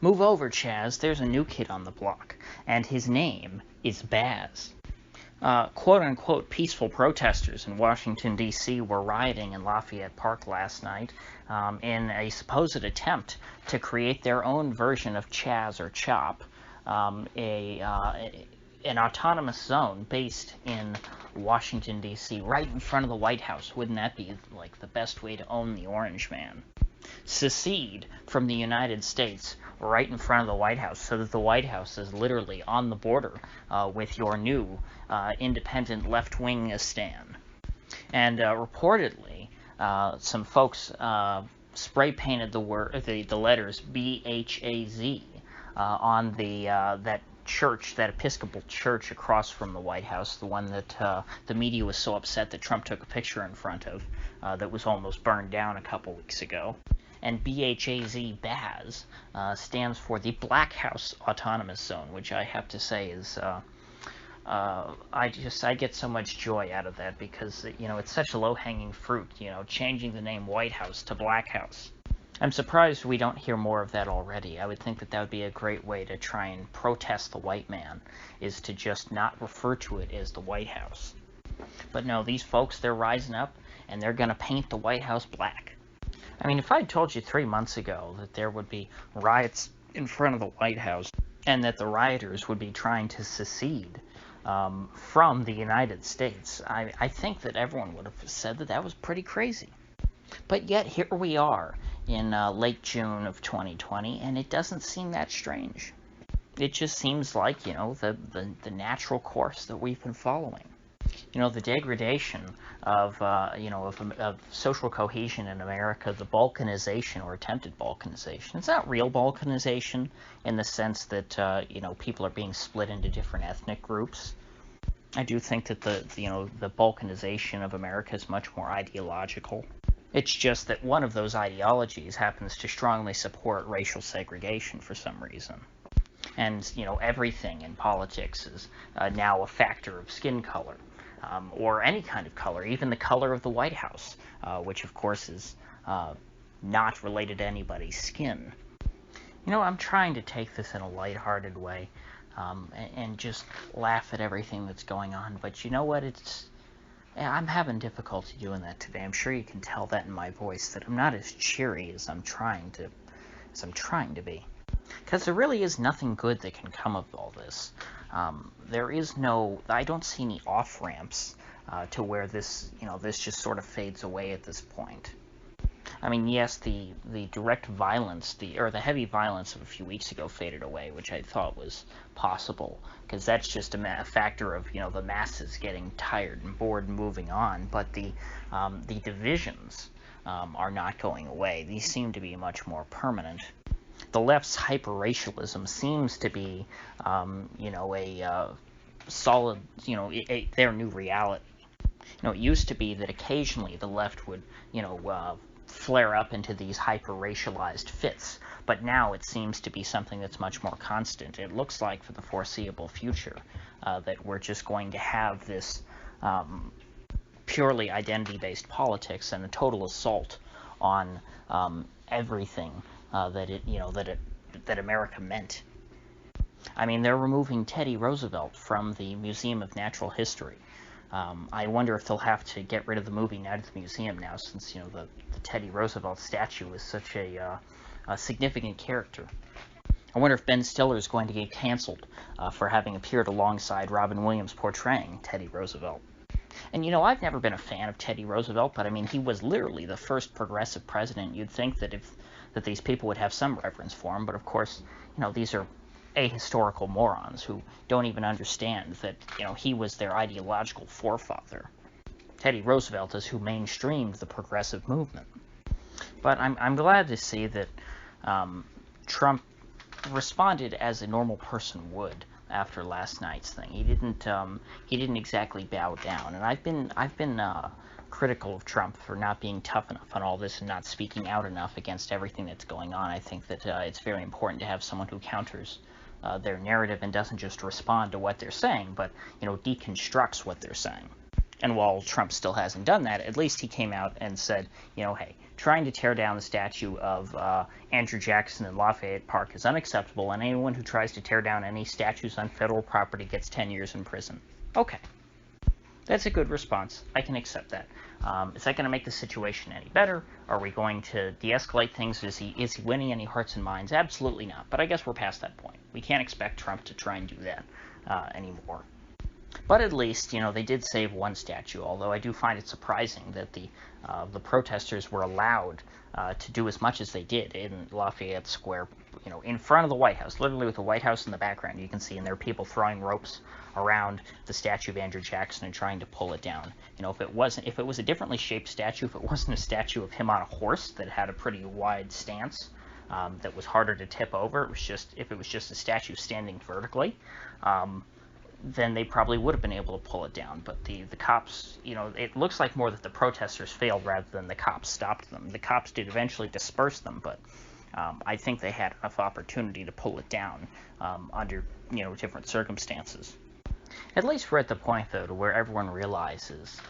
Move over, Chaz, there's a new kid on the block, and his name is Baz. Quote-unquote peaceful protesters in Washington, D.C. were rioting in Lafayette Park last night in a supposed attempt to create their own version of Chaz or CHOP, an autonomous zone based in Washington, D.C., right in front of the White House. Wouldn't that be, like, the best way to own the Orange Man? Secede from the United States right in front of the White House, so that the White House is literally on the border with your new independent left-wing Istan. And reportedly, some folks spray painted the letters BHAZ on that church, that Episcopal church across from the White House, the one that the media was so upset that Trump took a picture in front of, that was almost burned down a couple weeks ago. And BHAZ, Baz, stands for the Black House Autonomous Zone, which I have to say is, I get so much joy out of that, because, you know, it's such a low-hanging fruit, you know, changing the name White House to Black House. I'm surprised we don't hear more of that already. I would think that that would be a great way to try and protest the white man, is to just not refer to it as the White House. But no, these folks, they're rising up, and they're going to paint the White House black. I mean, if I had told you 3 months ago that there would be riots in front of the White House, and that the rioters would be trying to secede from the United States, I think that everyone would have said that that was pretty crazy. But yet, here we are in late June of 2020, and it doesn't seem that strange. It just seems like, you know, the natural course that we've been following. You know, the degradation of, you know, of social cohesion in America, the balkanization or attempted balkanization. It's not real balkanization in the sense that, you know, people are being split into different ethnic groups. I do think that the balkanization of America is much more ideological. It's just that one of those ideologies happens to strongly support racial segregation for some reason. And, you know, everything in politics is now a factor of skin color. Or any kind of color, even the color of the White House, which of course is not related to anybody's skin. You know, I'm trying to take this in a lighthearted way and just laugh at everything that's going on, but you know what, I'm having difficulty doing that today. I'm sure you can tell that in my voice, that I'm not as cheery as I'm trying to be. Because there really is nothing good that can come of all this. I don't see any off-ramps to where this just sort of fades away at this point. I mean, yes, the direct violence, the heavy violence of a few weeks ago faded away, which I thought was possible, because that's just a factor of, you know, the masses getting tired and bored and moving on. But the divisions are not going away. These seem to be much more permanent. The left's hyper-racialism seems to be, you know, a solid, you know, their new reality. You know, it used to be that occasionally the left would, you know, flare up into these hyper-racialized fits, but now it seems to be something that's much more constant. It looks like for the foreseeable future that we're just going to have this purely identity-based politics and a total assault on everything that America meant. I mean, they're removing Teddy Roosevelt from the Museum of Natural History. I wonder if they'll have to get rid of the moving out of the museum now, since, you know, the Teddy Roosevelt statue is such a significant character. I wonder if Ben Stiller is going to get canceled for having appeared alongside Robin Williams portraying Teddy Roosevelt. And, you know, I've never been a fan of Teddy Roosevelt, but I mean, he was literally the first progressive president. You'd think that these people would have some reverence for him, but of course, you know, these are ahistorical morons who don't even understand that, you know, he was their ideological forefather. Teddy Roosevelt is who mainstreamed the progressive movement. But I'm glad to see that Trump responded as a normal person would after last night's thing. He didn't exactly bow down, and I've been critical of Trump for not being tough enough on all this and not speaking out enough against everything that's going on. I think that it's very important to have someone who counters their narrative and doesn't just respond to what they're saying, but, you know, deconstructs what they're saying. And while Trump still hasn't done that, at least he came out and said, hey, trying to tear down the statue of Andrew Jackson in Lafayette Park is unacceptable, and anyone who tries to tear down any statues on federal property gets 10 years in prison. Okay. That's a good response. I can accept that. Is that going to make the situation any better? Are we going to de-escalate things? Is he winning any hearts and minds? Absolutely not. But I guess we're past that point. We can't expect Trump to try and do that anymore. But at least, they did save one statue, although I do find it surprising that the protesters were allowed to do as much as they did in Lafayette Square, in front of the White House, literally with the White House in the background. You can see, and there are people throwing ropes around the statue of Andrew Jackson and trying to pull it down. If it was a differently shaped statue, if it wasn't a statue of him on a horse that had a pretty wide stance, that was harder to tip over, if it was just a statue standing vertically, then they probably would have been able to pull it down. But the cops, it looks like more that the protesters failed rather than the cops stopped them. The cops did eventually disperse them, but I think they had enough opportunity to pull it down under, different circumstances. At least we're at the point, though, to where everyone realizes,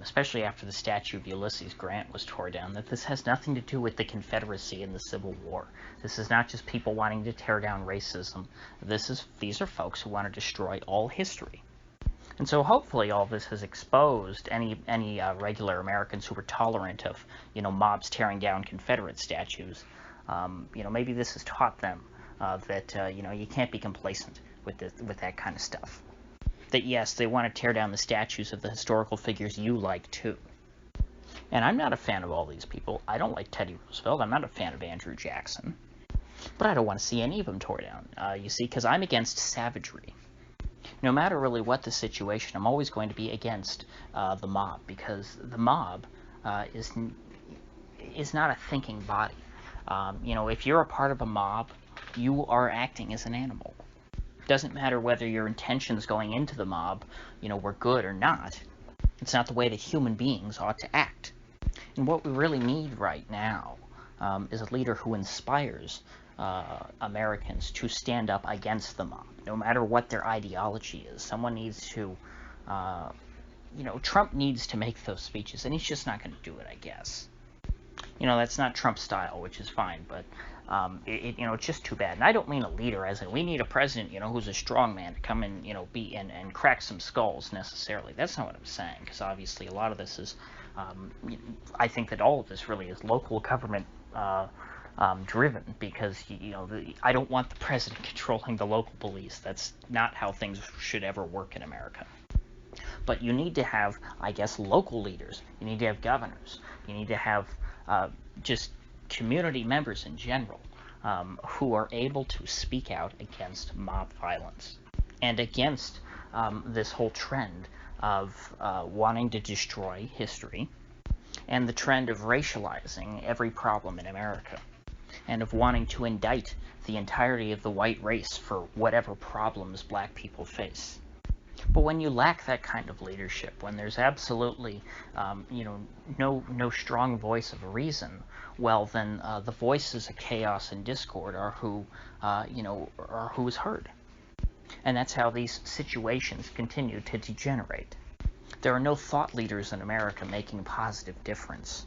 especially after the statue of Ulysses Grant was torn down, that this has nothing to do with the Confederacy and the Civil War. This is not just people wanting to tear down racism. These are folks who want to destroy all history. And so hopefully all this has exposed any regular Americans who were tolerant of, mobs tearing down Confederate statues. Maybe this has taught them that, you can't be complacent with that kind of stuff. That, yes, they want to tear down the statues of the historical figures you like, too. And I'm not a fan of all these people. I don't like Teddy Roosevelt. I'm not a fan of Andrew Jackson. But I don't want to see any of them torn down, you see, because I'm against savagery. No matter really what the situation, I'm always going to be against the mob, because the mob is not a thinking body. If you're a part of a mob, you are acting as an animal. Doesn't matter whether your intentions going into the mob, were good or not. It's not the way that human beings ought to act. And what we really need right now is a leader who inspires Americans to stand up against the mob, no matter what their ideology is. Someone needs to, Trump needs to make those speeches, and he's just not going to do it, I guess. That's not Trump's style, which is fine, but it's just too bad. And I don't mean a leader as in we need a president, who's a strong man to come and, be and crack some skulls necessarily. That's not what I'm saying, because obviously a lot of this is, I think that all of this really is local government driven, because, I don't want the president controlling the local police. That's not how things should ever work in America. But you need to have, I guess, local leaders. You need to have governors. You need to have just community members in general who are able to speak out against mob violence and against this whole trend of wanting to destroy history and the trend of racializing every problem in America and of wanting to indict the entirety of the white race for whatever problems black people face. But when you lack that kind of leadership, when there's absolutely, no strong voice of reason, well, then the voices of chaos and discord are who is heard. And that's how these situations continue to degenerate. There are no thought leaders in America making a positive difference.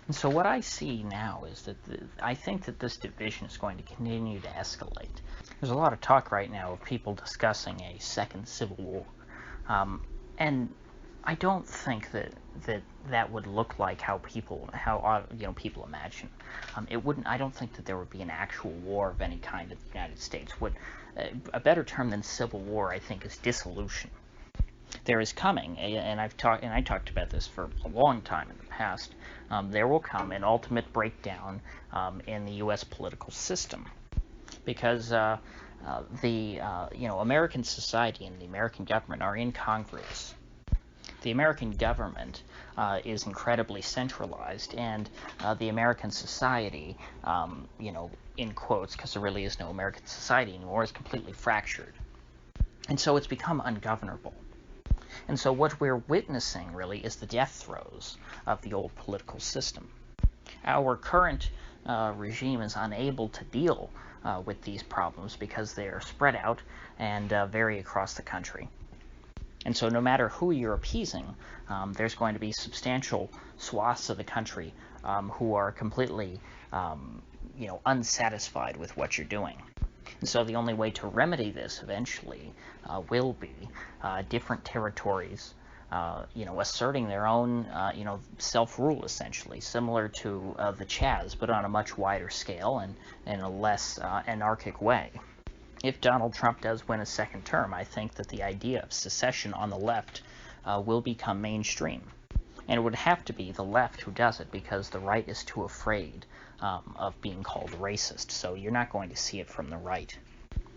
And so what I see now is that I think that this division is going to continue to escalate. There's a lot of talk right now of people discussing a second civil war. And I don't think that would look like how people imagine. I don't think that there would be an actual war of any kind in the United States. A better term than civil war, I think, is dissolution. There is coming, and I talked about this for a long time in the past. There will come an ultimate breakdown in the U.S. political system, because American society and the American government are incongruous. The American government is incredibly centralized, and the American society, in quotes, because there really is no American society anymore, is completely fractured. And so it's become ungovernable. And so what we're witnessing, really, is the death throes of the old political system. Our current regime is unable to deal with these problems because they are spread out and vary across the country. And so no matter who you're appeasing, there's going to be substantial swaths of the country who are completely unsatisfied with what you're doing. And so the only way to remedy this eventually will be different territories asserting their own, self-rule, essentially, similar to the Chaz, but on a much wider scale and in a less anarchic way. If Donald Trump does win a second term, I think that the idea of secession on the left will become mainstream. And it would have to be the left who does it, because the right is too afraid of being called racist. So you're not going to see it from the right.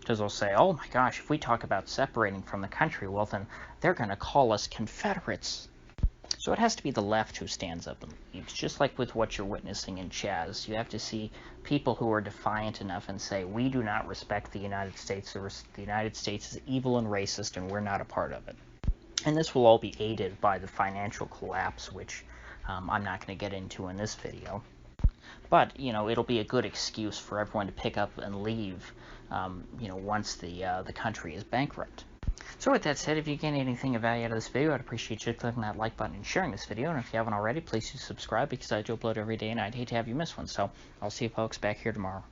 Because they'll say, oh my gosh, if we talk about separating from the country, well then they're going to call us Confederates. So it has to be the left who stands up. It's just like with what you're witnessing in Chaz. You have to see people who are defiant enough and say, we do not respect the United States. The United States is evil and racist, and we're not a part of it. And this will all be aided by the financial collapse, which I'm not going to get into in this video. But, it'll be a good excuse for everyone to pick up and leave, once the country is bankrupt. So with that said, if you gain anything of value out of this video, I'd appreciate you clicking that like button and sharing this video. And if you haven't already, please do subscribe, because I do upload every day and I'd hate to have you miss one. So I'll see you folks back here tomorrow.